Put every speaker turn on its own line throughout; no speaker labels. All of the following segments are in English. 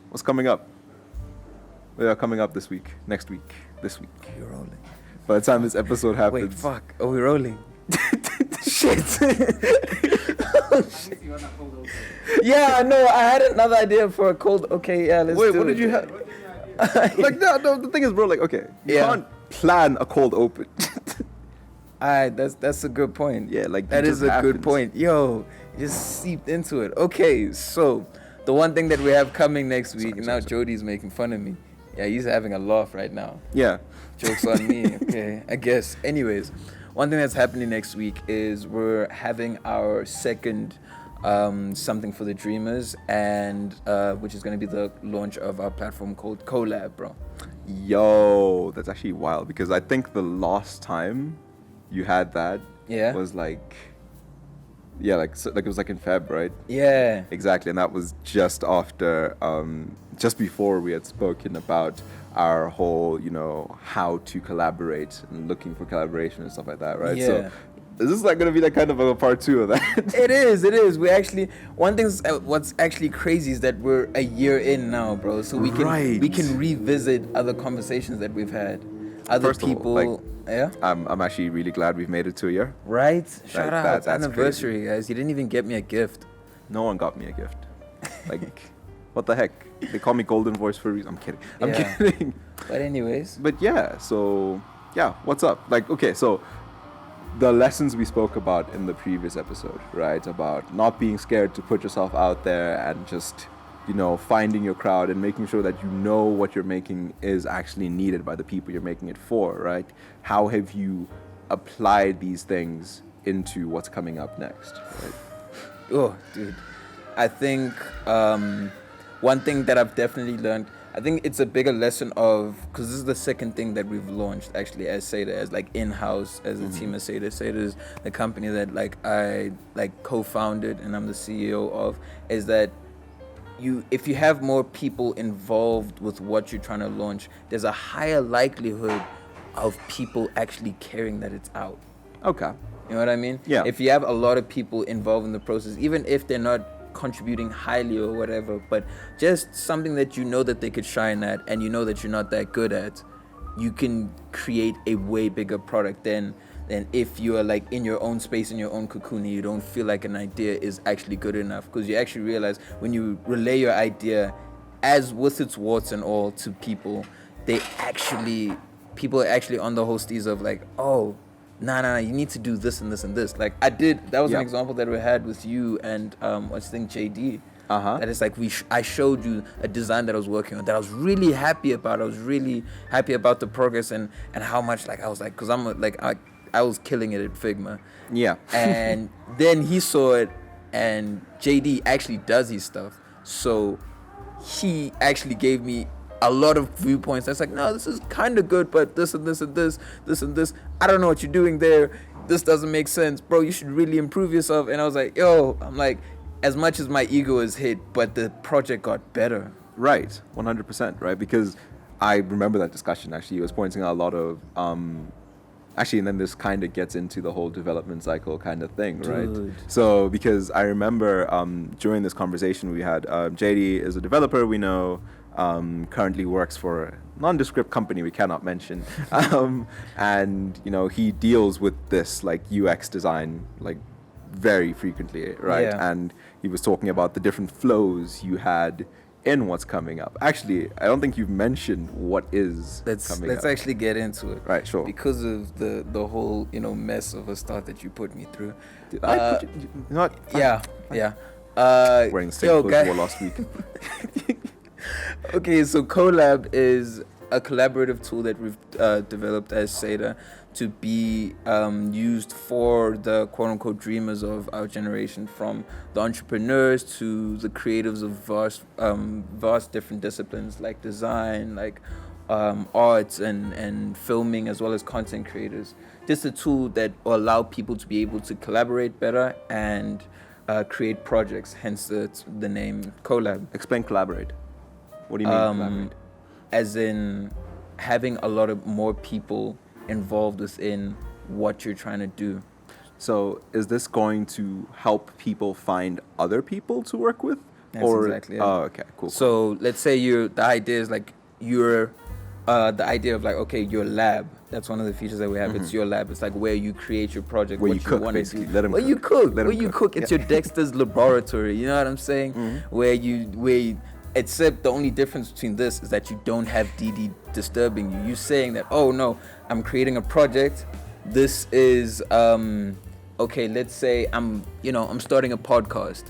What's coming up? We are coming up this week. Next week. This week.
Are you rolling?
By the time this episode happens.
Wait, fuck. Are we rolling? Shit. Yeah, no, I had another idea for a cold. Okay, yeah, let's
Wait,
do
what
it.
did you have? Like, no, the thing is, bro, like, okay, you
Yeah.
can't plan a cold open.
Alright, that's a good point.
Yeah, like,
that
it
is
just
a good
happens.
point. Yo, just seeped into it. Okay, so the one thing that we have coming next week, now Jody's making fun of me. Yeah, he's having a laugh right now.
Yeah.
Joke's on me. Okay, I guess. Anyways, one thing that's happening next week is we're having our second something for the dreamers, and which is going to be the launch of our platform called Collab, bro.
Yo, that's actually wild because I think the last time you had that
Yeah.
was like, yeah, like it was like in Feb, right?
Yeah.
Exactly, and that was just after, just before we had spoken about our whole, how to collaborate and looking for collaboration and stuff like that, right?
Yeah.
So, is this like gonna be like kind of a part 2 of that?
It is. We actually, one thing, what's actually crazy is that we're a year in now, bro. So we can
Right.
we can revisit other conversations that we've had, other
First of all,
people.
like,
yeah.
I'm actually really glad we've made it to a year.
Right. Shout out.
that's
Anniversary, guys. You didn't even get me a gift.
No one got me a gift. Like, what the heck? They call me Golden Voice for a reason. I'm kidding. I'm
Yeah.
kidding.
But anyways.
But yeah, so yeah, what's up? Like, okay, so the lessons we spoke about in the previous episode, right? About not being scared to put yourself out there and just, finding your crowd and making sure that what you're making is actually needed by the people you're making it for, right? How have you applied these things into what's coming up next, right?
Oh, dude. I think one thing that I've definitely learned, I think it's a bigger lesson of, because this is the second thing that we've launched actually as Seda, as like in-house, as a team of Seda. Seda is the company that I co-founded and I'm the CEO of, is that if you have more people involved with what you're trying to launch, there's a higher likelihood of people actually caring that it's out.
Okay.
You know what I mean?
Yeah.
If you have a lot of people involved in the process, even if they're not contributing highly or whatever, but just something that that they could shine at and that you're not that good at, you can create a way bigger product than if you are like in your own space, in your own cocoon, and you don't feel like an idea is actually good enough. Because you actually realize when you relay your idea as with its warts and all to people, people are actually on the hosties of like, oh, nah, you need to do this and this and this. Like I did, that was an example that we had with you and I think JD. That is like I showed you a design that I was working on that I was really happy about. I was really happy about the progress and how much I was like, because I'm like I was killing it at Figma.
Yeah.
And then he saw it, and JD actually does his stuff, so he actually gave me a lot of viewpoints. That's like, no, this is kind of good, but this and this and this and this, I don't know what you're doing there. This doesn't make sense, bro. You should really improve yourself. And I was like, I'm like, as much as my ego is hit, but the project got better.
Right, 100%, right? Because I remember that discussion, actually. He was pointing out a lot of, and then this kind of gets into the whole development cycle kind of thing, right?
Dude.
So, because I remember during this conversation we had, JD is a developer we know, currently works for a nondescript company we cannot mention. And, he deals with this, like, UX design, like, very frequently, right?
Yeah.
And he was talking about the different flows you had in what's coming up. Actually, I don't think you've mentioned what is coming up.
Let's actually get into it.
Right, sure.
Because of the whole, mess of a start that you put me through.
Did I put you not?
Yeah.
Wearing the same clothes you wore last week.
Okay, so Collab is a collaborative tool that we've developed as Seda to be used for the quote-unquote dreamers of our generation, from the entrepreneurs to the creatives of vast different disciplines like design, like arts and filming, as well as content creators. Just a tool that will allow people to be able to collaborate better and create projects, hence the name Collab.
Explain collaborate. What do you mean collaborate?
As in having a lot of more people involved within what you're trying to do.
So is this going to help people find other people to work with?
That's
or
exactly it.
oh, okay, cool.
So let's say the idea is like the idea of like, okay, your lab. That's one of the features that we have. It's your lab. It's like where you create your project,
Where
what
you cook,
want to
basically.
do.
Let 'em
where
cook.
you cook,
Let 'em
where you
cook.
cook. It's
Yeah.
your Dexter's laboratory. You know what I'm saying? Except the only difference between this is that you don't have DD disturbing you. You saying that, oh no, I'm creating a project. This is okay. Let's say I'm starting a podcast.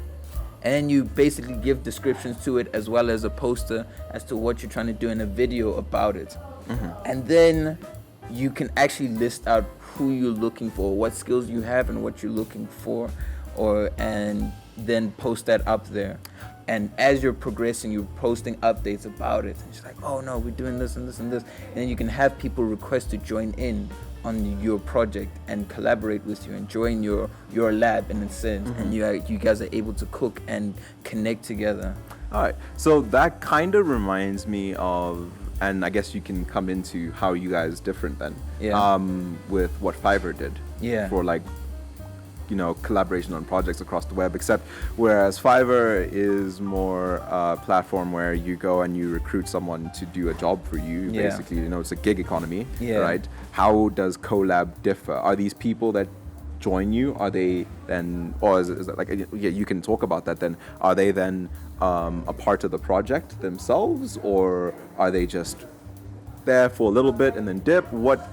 And you basically give descriptions to it as well as a poster as to what you're trying to do in a video about it. And then you can actually list out who you're looking for, what skills you have and what you're looking for, and then post that up there. And as you're progressing, you're posting updates about it. And it's like, oh no, we're doing this and this and this. And then you can have people request to join in on your project and collaborate with you and join your lab in a sense. And you guys are able to cook and connect together.
All right. So that kind of reminds me of, and I guess you can come into how you guys different then.
Yeah.
With what Fiverr did.
Yeah.
For like, collaboration on projects across the web, except whereas Fiverr is more a platform where you go and you recruit someone to do a job for you.
Yeah.
Basically, it's a gig economy,
Yeah.
right? How does Collab differ? Are these people that join you, are they then, or is it like, yeah, you can talk about that then, are they then a part of the project themselves, or are they just there for a little bit and then dip? What's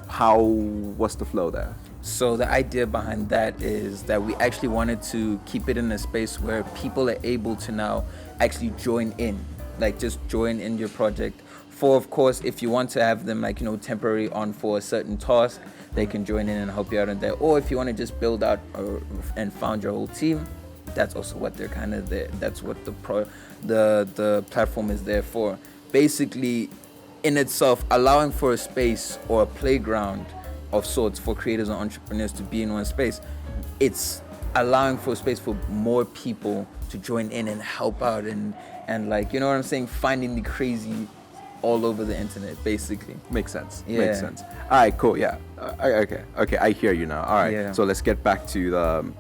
the flow there?
So the idea behind that is that we actually wanted to keep it in a space where people are able to now actually join in, like just join in your project. For, of course, if you want to have them like, temporary on for a certain task, they can join in and help you out in there. Or if you want to just build out and found your whole team, that's also what they're kind of there. That's what the platform is there for. Basically, in itself, allowing for a space or a playground of sorts for creators and entrepreneurs to be in one space. It's allowing for space for more people to join in and help out and like, you know what I'm saying, finding the crazy all over the internet, basically.
Makes sense.
Yeah.
Makes sense. All right, cool. Yeah. Okay. I hear you now. All right.
Yeah.
So let's get back to the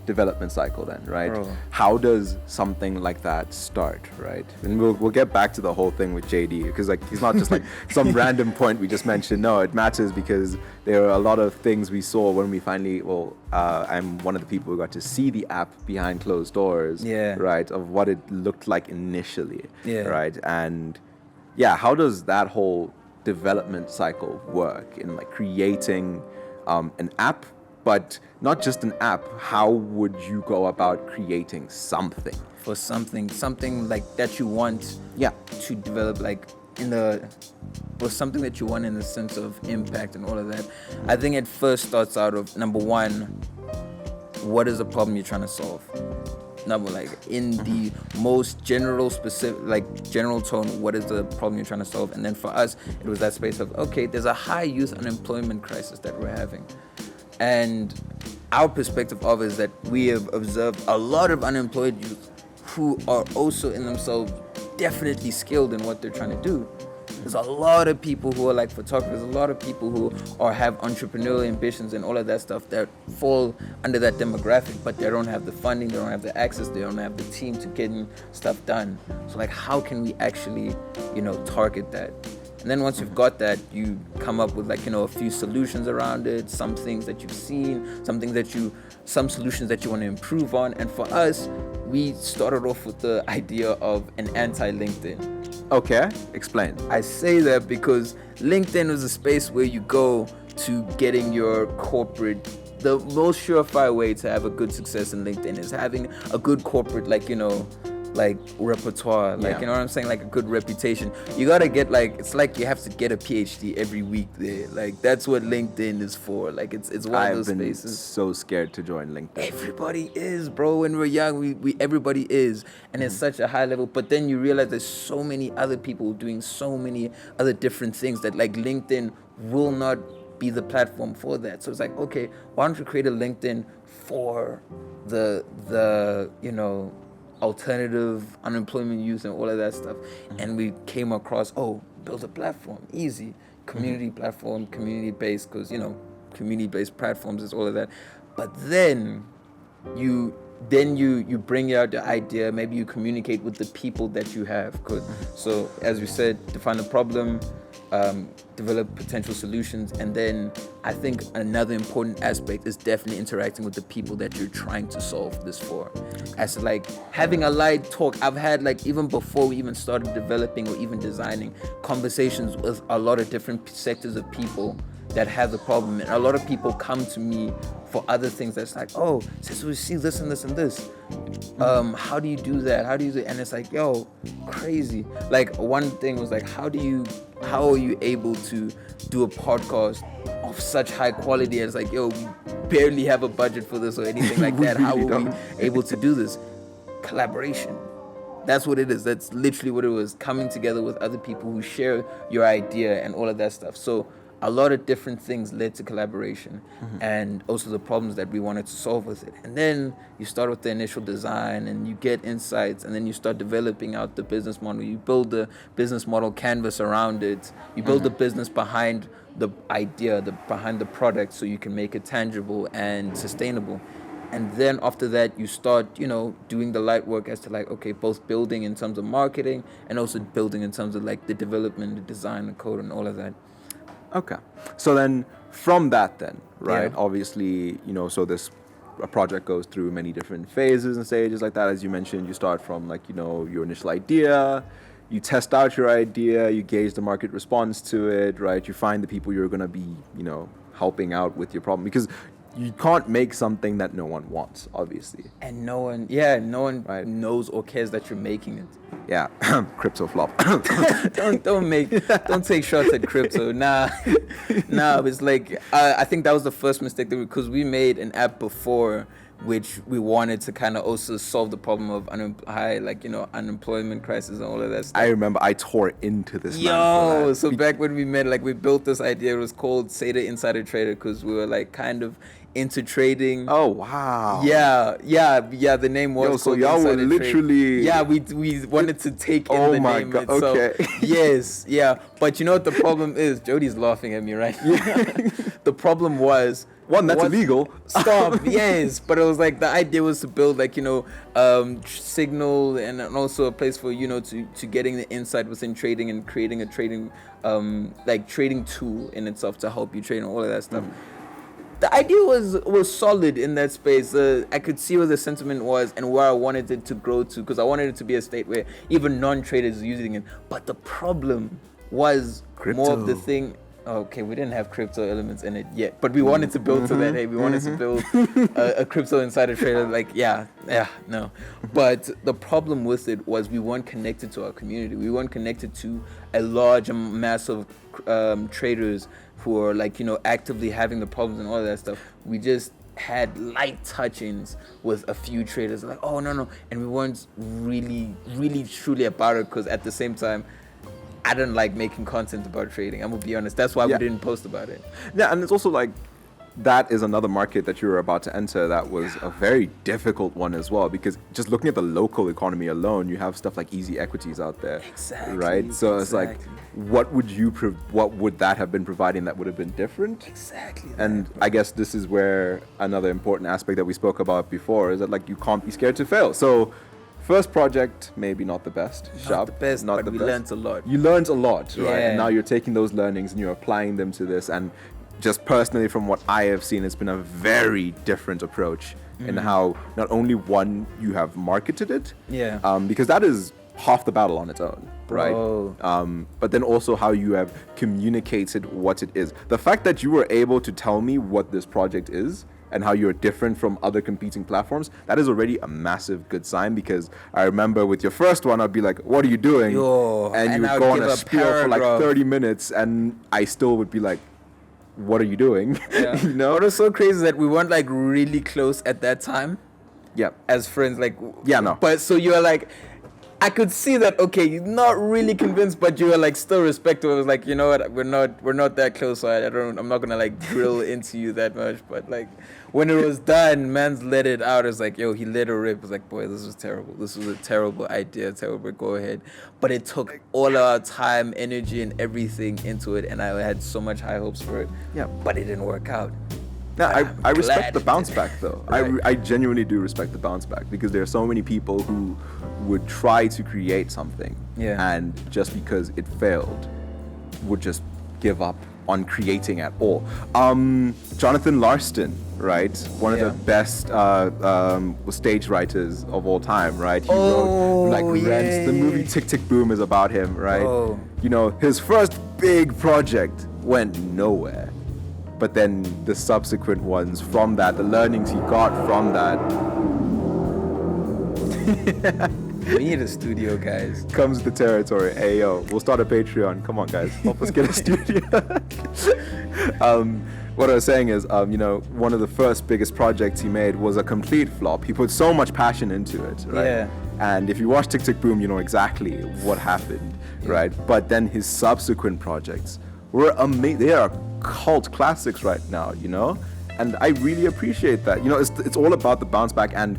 development cycle then, right?
Bro.
How does something like that start, right? And we'll get back to the whole thing with JD, because like he's not just like some random point we just mentioned. No, it matters because there are a lot of things we saw when we finally, I'm one of the people who got to see the app behind closed doors,
Yeah.
right, of what it looked like initially,
Yeah.
right? And yeah, how does that whole development cycle work in like creating an app? But not just an app, how would you go about creating something?
For something like that you want to develop, like or something that you want in the sense of impact and all of that. I think it first starts out of, number one, what is the problem you're trying to solve? Number, like in the most general tone, what is the problem you're trying to solve? And then for us, it was that space of, okay, there's a high youth unemployment crisis that we're having. And our perspective of it is that we have observed a lot of unemployed youth who are also in themselves definitely skilled in what they're trying to do. There's a lot of people who are like photographers, a lot of people who have entrepreneurial ambitions and all of that stuff that fall under that demographic, but they don't have the funding, they don't have the access, they don't have the team to getting stuff done. So like, how can we actually, target that? And then once you've got that, you come up with like, a few solutions around it, some things that you've seen, some solutions that you want to improve on. And for us, we started off with the idea of an anti-LinkedIn.
Okay, explain.
I say that because LinkedIn was a space where you go to getting your corporate. The most surefire way to have a good success in LinkedIn is having a good corporate, repertoire, you know what I'm saying, like a good reputation. You gotta get it's like you have to get a PhD every week there. Like that's what LinkedIn is for. Like it's one of those spaces.
I've been so scared to join LinkedIn.
Everybody is, bro. When we're young, we everybody is, and it's such a high level. But then you realize there's so many other people doing so many other different things that like LinkedIn will not be the platform for that. So it's like, okay, why don't you create a LinkedIn for the alternative unemployment youth and all of that stuff. And we came across, build a platform, easy, community platform, community-based, because community-based platforms is all of that. But then you then you bring out the idea, maybe you communicate with the people that you have. So as we said, define the problem, develop potential solutions, and then I think another important aspect is definitely interacting with the people that you're trying to solve this for. As like having a light talk, I've had like even before we even started developing or even designing, conversations with a lot of different sectors of people that have the problem, and a lot of people come to me for other things that's like, oh, since we see this and this and this, how do you do that? How do you do it? And it's like, yo, crazy. Like one thing was like, how are you able to do a podcast of such high quality? And it's like, yo, we barely have a budget for this or anything like that. How are we able to do this? Collaboration. That's what it is. That's literally what it was. Coming together with other people who share your idea and all of that stuff. So a lot of different things led to collaboration, and also the problems that we wanted to solve with it. And then you start with the initial design and you get insights, and then you start developing out the business model. You build the business model canvas around it. You build the business behind the idea, behind the product, so you can make it tangible and sustainable. And then after that, you start, doing the light work as to like, okay, both building in terms of marketing and also building in terms of like the development, the design, the code, and all of that.
Okay. So then from that then, right,
Yeah.
obviously, a project goes through many different phases and stages like that. As you mentioned, you start from like, your initial idea, you test out your idea, you gauge the market response to it, right? You find the people you're going to be, helping out with your problem, because you can't make something that no one wants, obviously.
And no one
Right.
knows or cares that you're making it.
Yeah. Crypto flop.
Don't take shots at crypto. Nah. It's like I think that was the first mistake because we made an app before which we wanted to kind of also solve the problem of unemployment crisis and all of that stuff.
I remember I tore into this.
So back when we met, like we built this idea. It was called Sethu Insider Trader because we were like kind of into trading.
Oh wow.
Yeah. The name was.
So y'all were literally.
Yeah, we wanted to take in the name
God.
itself.
Okay.
Yes, yeah. But you know what the problem is? Jody's laughing at me, right? The problem was.
That's illegal.
Stop. Yes, but it was like the idea was to build like signal and also a place for to getting the insight within trading and creating a trading trading tool in itself to help you trade and all of that stuff. The idea was solid in that space. I could see where the sentiment was and where I wanted it to grow to, because I wanted it to be a state where even non-traders are using it. But the problem was more of the thing. Okay, we didn't have crypto elements in it yet, but we wanted to build to that. Hey, we wanted to build a crypto insider trader. No. But the problem with it was we weren't connected to our community. We weren't connected to a large mass of traders who are actively having the problems and all of that stuff. We just had light touchings with a few traders like, oh no, and we weren't really truly about it, because at the same time, I didn't like making content about trading. I'm gonna be honest. That's why we didn't post about it.
Yeah, and it's also like that is another market that you were about to enter that was a very difficult one as well, because just looking at the local economy alone, you have stuff like easy equities out there.
Exactly.
Right? So it's like, what would that have been providing that would have been different?
Exactly.
And I guess this is where another important aspect that we spoke about before is that like you can't be scared to fail. So first project, maybe not the best.
But we learned a lot.
You learned a lot, right?
Yeah.
And now you're taking those learnings and you're applying them to this. And just personally, from what I have seen, it's been a very different approach in how not only one, you have marketed it, because that is half the battle on its own, right? But then also how you have communicated what it is. The fact that you were able to tell me what this project is and how you're different from other competing platforms, that is already a massive good sign, because I remember with your first one, I'd be like, what are you doing? And you would go on a spiel for like 30 minutes and I still would be like, what are you doing?
Yeah. What was so crazy is that we weren't like really close at that time.
Yeah.
As friends,
no.
But so you were like, I could see that, okay, you're not really convinced, but you were like still respectful. It was like, you know what, we're not that close, so I'm not gonna like drill into you that much. But like when it was done, man's let it out. It's like, yo, he let it rip. It's like, boy, this was terrible. This was a terrible idea, terrible go ahead. But it took all our time, energy, and everything into it, and I had so much high hopes for it.
Yeah.
But it didn't work out.
Yeah, I respect
glad
the
it
bounce
did.
back though.
Right.
I genuinely do respect the bounce back because there are so many people who would try to create something and just because it failed would just give up on creating at all. Jonathan Larston, right? One of the best stage writers of all time, right? He wrote like Rent. The movie Tick Tick Boom is about him, right?
Oh.
You know, his first big project went nowhere. But then the subsequent ones from that, the learnings he got from that
We need a studio, guys.
comes the territory. Hey, yo, we'll start a Patreon. Come on, guys. Help us get a studio. What I was saying is, you know, one of the first biggest projects he made was a complete flop. He put so much passion into it, right?
Yeah.
And if you watch Tick Tick Boom, you know exactly what happened, right? But then his subsequent projects were amazing. They are cult classics right now, you know? And I really appreciate that. You know, it's all about the bounce back and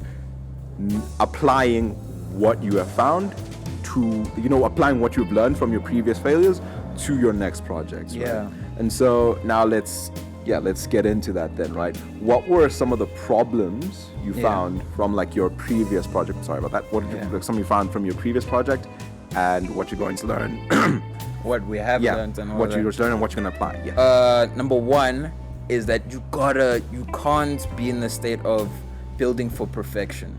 applying what you have found to, you know, applying what you've learned from your previous failures to your next projects, right?
Yeah.
And so now let's get into that then, right? What were some of the problems you found from like your previous project? Sorry about that. What did you, like, some you found from your previous project and what you're going to learn?
What we have learned and all
what
that.
you learned and what you're going to apply. Yeah.
Number one is that you can't be in the state of building for perfection.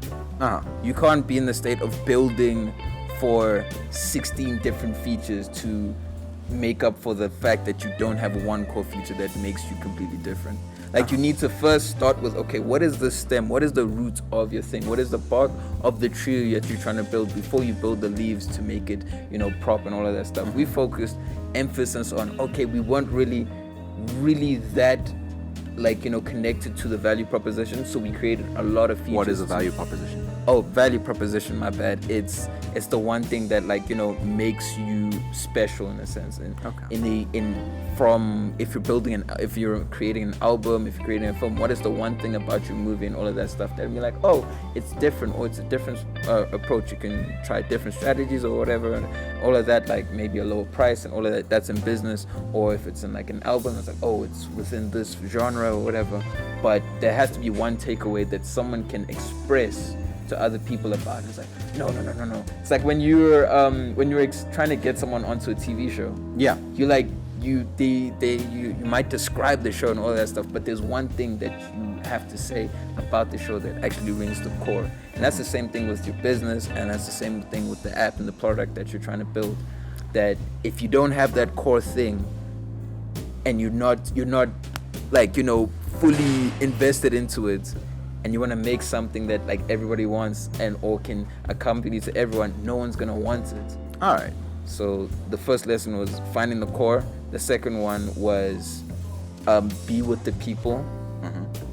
You can't be in the state of building for 16 different features to make up for the fact that you don't have one core feature that makes you completely different. Like you need to first start with, okay, what is the stem? What is the root of your thing? What is the bark of the tree that you're trying to build before you build the leaves to make it, you know, prop and all of that stuff? We focused emphasis on, okay, we weren't really that, like, you know, connected to the value proposition, so we created a lot of features.
What is a value proposition?
Oh, value proposition, my bad. It's the one thing that, like, you know, makes you special in a sense. And if you're creating an album, if you're creating a film, what is the one thing about your movie and all of that stuff that be like, oh, it's different, or it's a different approach. You can try different strategies or whatever, and all of that, like maybe a lower price and all of that. That's in business. Or if it's in like an album, it's like, oh, it's within this genre or whatever. But there has to be one takeaway that someone can express to other people about. It's like, no. It's like when you're trying to get someone onto a TV show.
Yeah.
You might describe the show and all that stuff, but there's one thing that you have to say about the show that actually rings the core. And that's the same thing with your business, and that's the same thing with the app and the product that you're trying to build. That if you don't have that core thing, and you're not like, you know, fully invested into it, and you want to make something that like everybody wants and or can accompany to everyone, no one's gonna want it.
All right.
So the first lesson was finding the core. The second one was be with the people.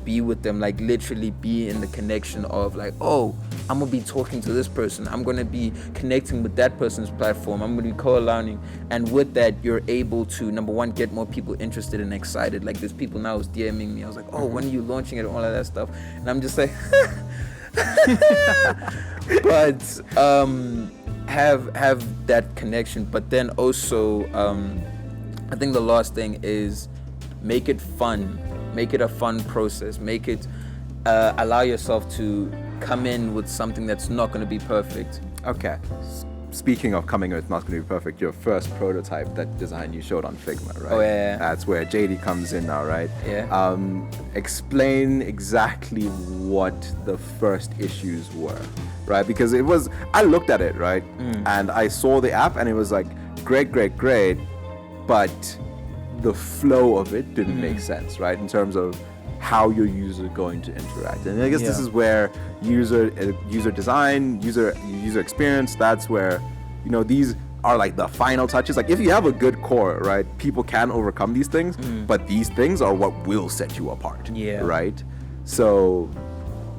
Be with them, like literally be in the connection of like, oh, I'm gonna be talking to this person, I'm gonna be connecting with that person's platform, I'm gonna be co-aligning, and with that you're able to, number one, get more people interested and excited. Like there's people now who's DMing me, I was like, oh, when are you launching it and all of that stuff, and I'm just like but have that connection. But then also I think the last thing is make it fun. Make it a fun process. Make it allow yourself to come in with something that's not going to be perfect.
Okay. Speaking of coming with not going to be perfect, your first prototype, that design you showed on Figma, right?
Oh, yeah.
That's where JD comes in now, right?
Yeah.
Explain exactly what the first issues were, right? Because I looked at it, right? And I saw the app and it was like, great, but the flow of it didn't make sense, right? In terms of how your user is going to interact. And I guess this is where user design, user experience, that's where, you know, these are like the final touches. Like if you have a good core, right, people can overcome these things, but these things are what will set you apart, right? So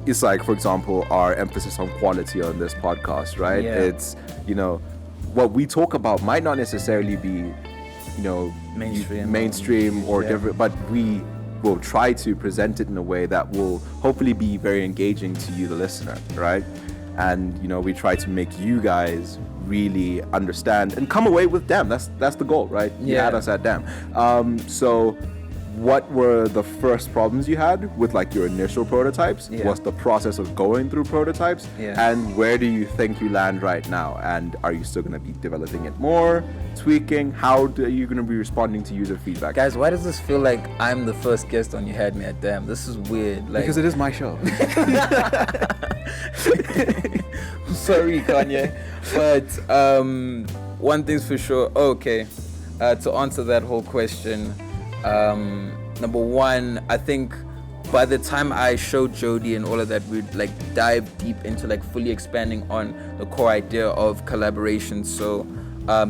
it's like, for example, our emphasis on quality on this podcast, right? It's, you know, what we talk about might not necessarily be, you know, mainstream or different, but we will try to present it in a way that will hopefully be very engaging to you, the listener, right? And, you know, we try to make you guys really understand and come away with damn. That's the goal, right? You had us at damn. So what were the first problems you had with like your initial prototypes?
Yeah.
What's the process of going through prototypes?
Yeah.
And where do you think you land right now? And are you still going to be developing it more, tweaking? How are you going to be responding to user feedback?
Guys, why does this feel like I'm the first guest on You Had Me at Damn? This is weird. Like,
Because it is my show.
I'm sorry, Kanye. But one thing's for sure. Okay, to answer that whole question, number one, I think by the time I showed Jody and all of that, we'd like dive deep into like fully expanding on the core idea of collaboration. So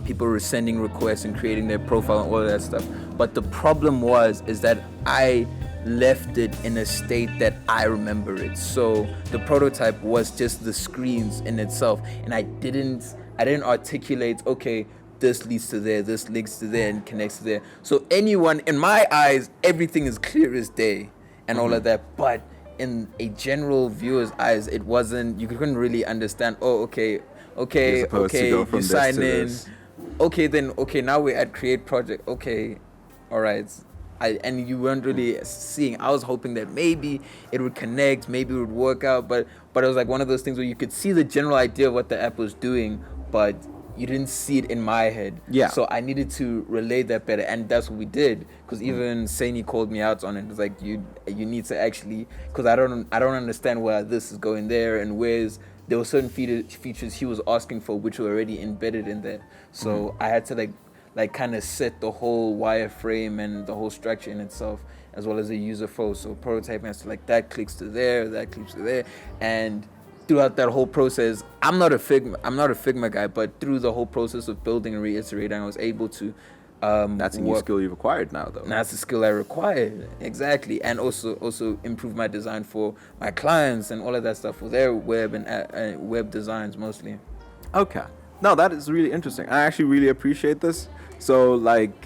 people were sending requests and creating their profile and all of that stuff. But the problem is that I left it in a state that I remember it. So the prototype was just the screens in itself, and I didn't articulate, okay, this leads to there, this links to there, and connects to there. So anyone, in my eyes, everything is clear as day and all of that. But in a general viewer's eyes, it wasn't, you couldn't really understand, oh, okay, you sign in. Okay, then, now we're at create project. Okay, all right. And you weren't really seeing. I was hoping that maybe it would connect, maybe it would work out, but it was like one of those things where you could see the general idea of what the app was doing, but you didn't see it in my head.
Yeah.
So I needed to relay that better, and that's what we did. Because even Saini called me out on it. It was like you need to actually, because I don't understand where this is going there, and there were certain features he was asking for which were already embedded in there. So I had to like kind of set the whole wireframe and the whole structure in itself, as well as the user flow. So prototyping has to like that clicks to there, that clicks to there, and throughout that whole process, I'm not a Figma guy, but through the whole process of building and reiterating, I was able to.
That's a new skill you've acquired now, though.
That's the skill I required, exactly, and also improve my design for my clients and all of that stuff for their web and web designs mostly.
Okay. No, that is really interesting. I actually really appreciate this. So, like,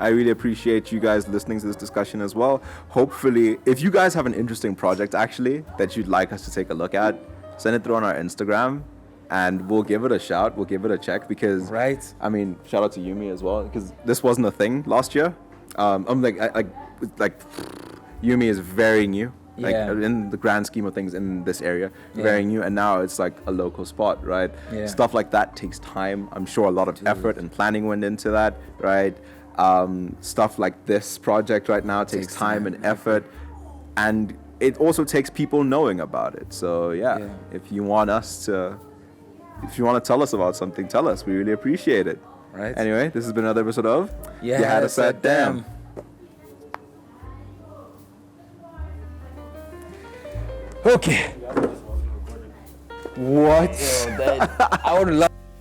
I really appreciate you guys listening to this discussion as well. Hopefully, if you guys have an interesting project, actually, that you'd like us to take a look at, send it through on our Instagram, and we'll give it a shout. We'll give it a check because,
right.
I mean, shout out to Yumi as well because this wasn't a thing last year. I'm like Yumi is very new. Like in the grand scheme of things in this area, very new, and now it's like a local spot, right?
Yeah.
Stuff like that takes time. I'm sure a lot of effort and planning went into that, right? Stuff like this project right now takes time and effort, and it also takes people knowing about it. So if you want to tell us about something, tell us. We really appreciate it.
Right.
Anyway, this has been another episode of
You Had Us at Damn. Okay. What? Yo, I would love.